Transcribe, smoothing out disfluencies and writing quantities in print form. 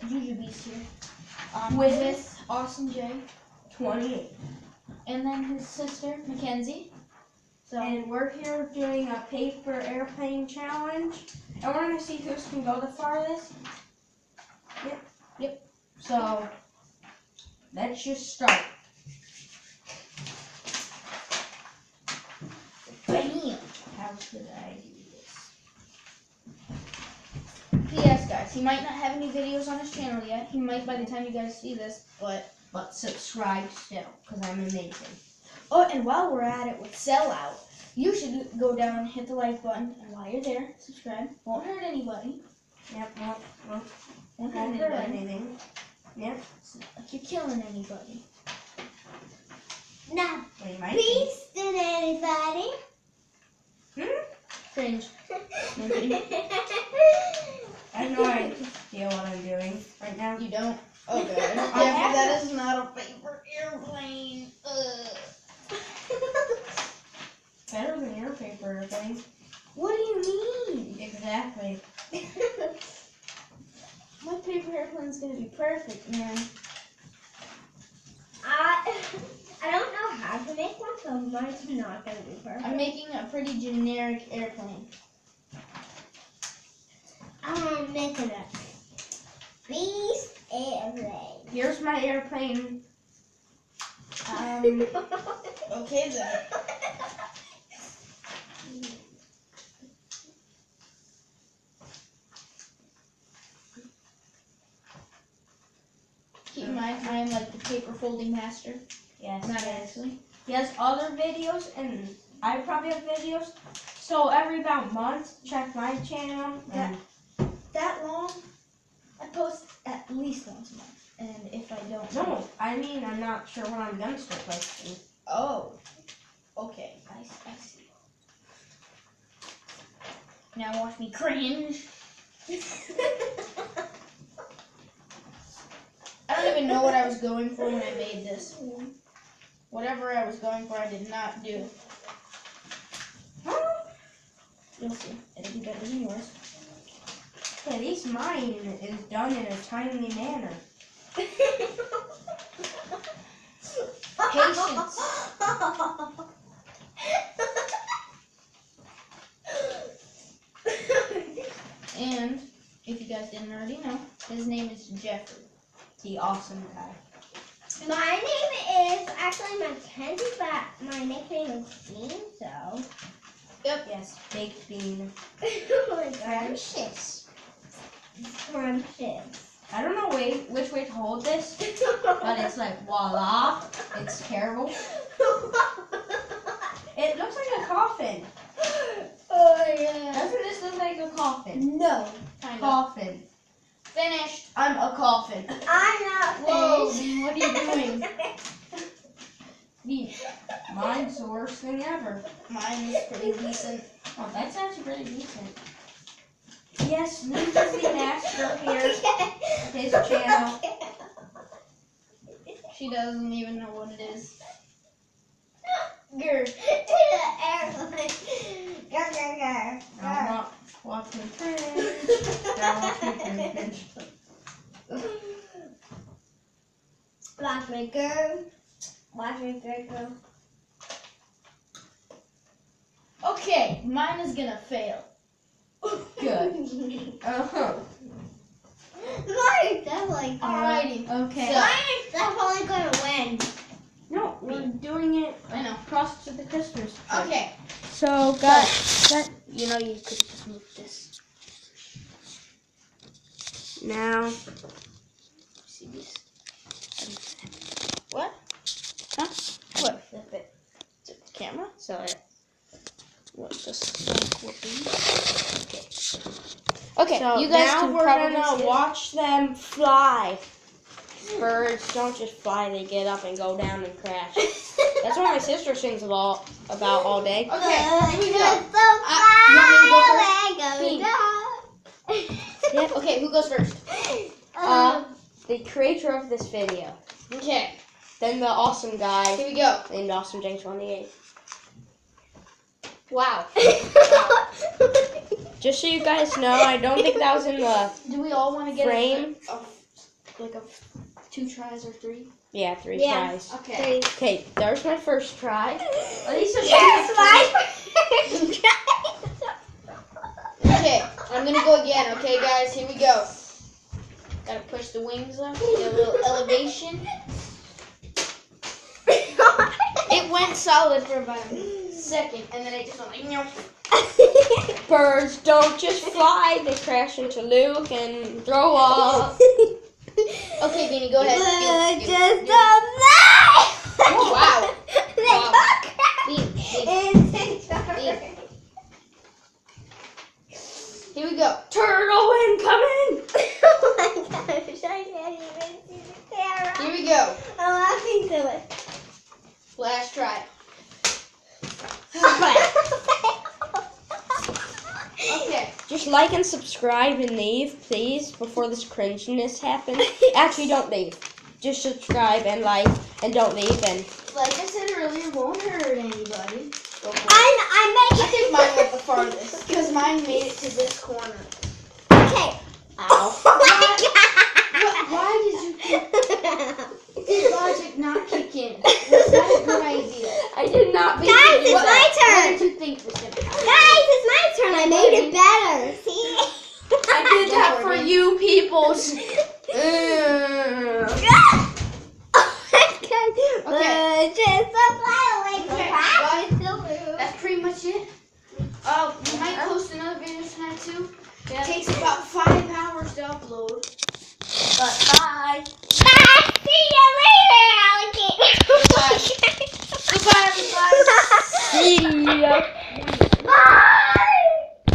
Jujubee's here. With Awesome J. 28. And then his sister, Mackenzie. So, And we're here doing a paper airplane challenge. And we're going to see who can go the farthest. Yep. So, let's just start. bam! How should I do this? P.S. guys, he might not have any videos on his channel yet. He might by the time you guys see this, but subscribe still, because I'm amazing. oh, and while we're at it with Sellout, you should go down and hit the like button, and while you're there, subscribe. Won't hurt anybody. Yep, Won't won't hurt hurt anybody. anything. Yep. It's not like you're killing anybody. Now, We might please, did anybody? Cringe. I have no idea what I'm doing right now. You don't? Oh, good. have that is not a paper airplane. Better than your paper airplane. What do you mean? Exactly. My paper airplane's gonna be perfect, man. I don't know how to make one, so mine's not going to be perfect. I'm making a pretty generic airplane. I'm making a beast airplane. Here's my airplane. Okay then. Keep in mind, I am like the paper folding master. Yes. Not actually. He has other videos, and I probably have videos. So every about a month, check my channel. And That long? I post at least once a month. And if I don't. no, I mean I'm not sure when I'm gonna start posting. Oh. Okay. I see. Now watch me cringe. I don't even know what I was going for when I made this. Whatever I was going for, I did not do. You'll see. It'll be better than yours. At least mine is done in a timely manner. Patience. And, if you guys didn't already know, his name is Jeffrey. The awesome guy. My name is actually Mackenzie, but my nickname is Bean, so. Yep. Yes, baked bean. Oh my god. Precious. Scrumptious. I don't know which way to hold this, but it's like voila. It's terrible. It looks like a coffin. Oh yeah. Doesn't this look like a coffin? No. Kind of. Coffin. Finished. I'm a coffin. I'm not Whoa, finished. Bean, what are you doing? Bean. Mine's the worst thing ever. Mine is pretty decent. Oh, that's actually pretty decent. Yes, Luke is the master here. His channel. She doesn't even know what it is. Grr. Airplane. Grr, grr, grr. Now watch me cringe. Now watch me cringe. Watch me go. Watch me go. Okay, mine is gonna fail. Good. Uh-huh. Mine is definitely gonna. Alrighty. Okay. So- Mine is definitely gonna win. No, we're doing it. I know. Cross to the Christmas tree. Okay. So, guys, you know you could just move this. Now, see this? What? Huh? What? Flip it. The camera? So it. What? Just Okay. Okay. So you guys now can we're probably gonna see it. watch them fly. Birds don't just fly; they get up and go down and crash. That's what my sister sings about all day. Okay. Here we go. You Yeah. Okay. Who goes first? The creator of this video. Okay. Then the awesome guy Here we go. named Awesome Jane 28. Wow. Just so you guys know, I don't think that was in the Do we all want to get frame. a like a 2 tries or 3? Yeah, 3 Yeah. tries. Okay. Okay, there's my first try. At least Here's my first try. Okay, I'm gonna go again. Okay, guys, here we go. Gotta push the wings up, get a little elevation. It went solid for about a second, and then it just went like, nope. Birds don't just fly, they crash into Luke and throw up. Okay, Beanie, go ahead. Just You. don't lie. Wow. They Wow. got Bean, Here we go. Turtle incoming! Oh my gosh, I can't even see the camera. Here we go. I'm laughing to it. Last try. Okay. Just like and subscribe and leave, please, before this cringeness happens. Actually, don't leave. Just subscribe and like and don't leave. And Like I said earlier, won't hurt anybody. Go for it. I I think mine went the farthest because mine made it to this corner. Okay. ow. Oh my Why did you god. did logic not kick in? Was that a good idea? I did not beat Guys, you. it's my What turn. did you think was gonna happen? Guys, it's my turn. I made it better. See? I did that for you peoples. Okay. Just a flyaway Okay, crash. That's pretty much it. We might post another video tonight too. It takes about 5 hours to upload. But bye. See you later, alligator. Goodbye, everybody. See ya. Bye.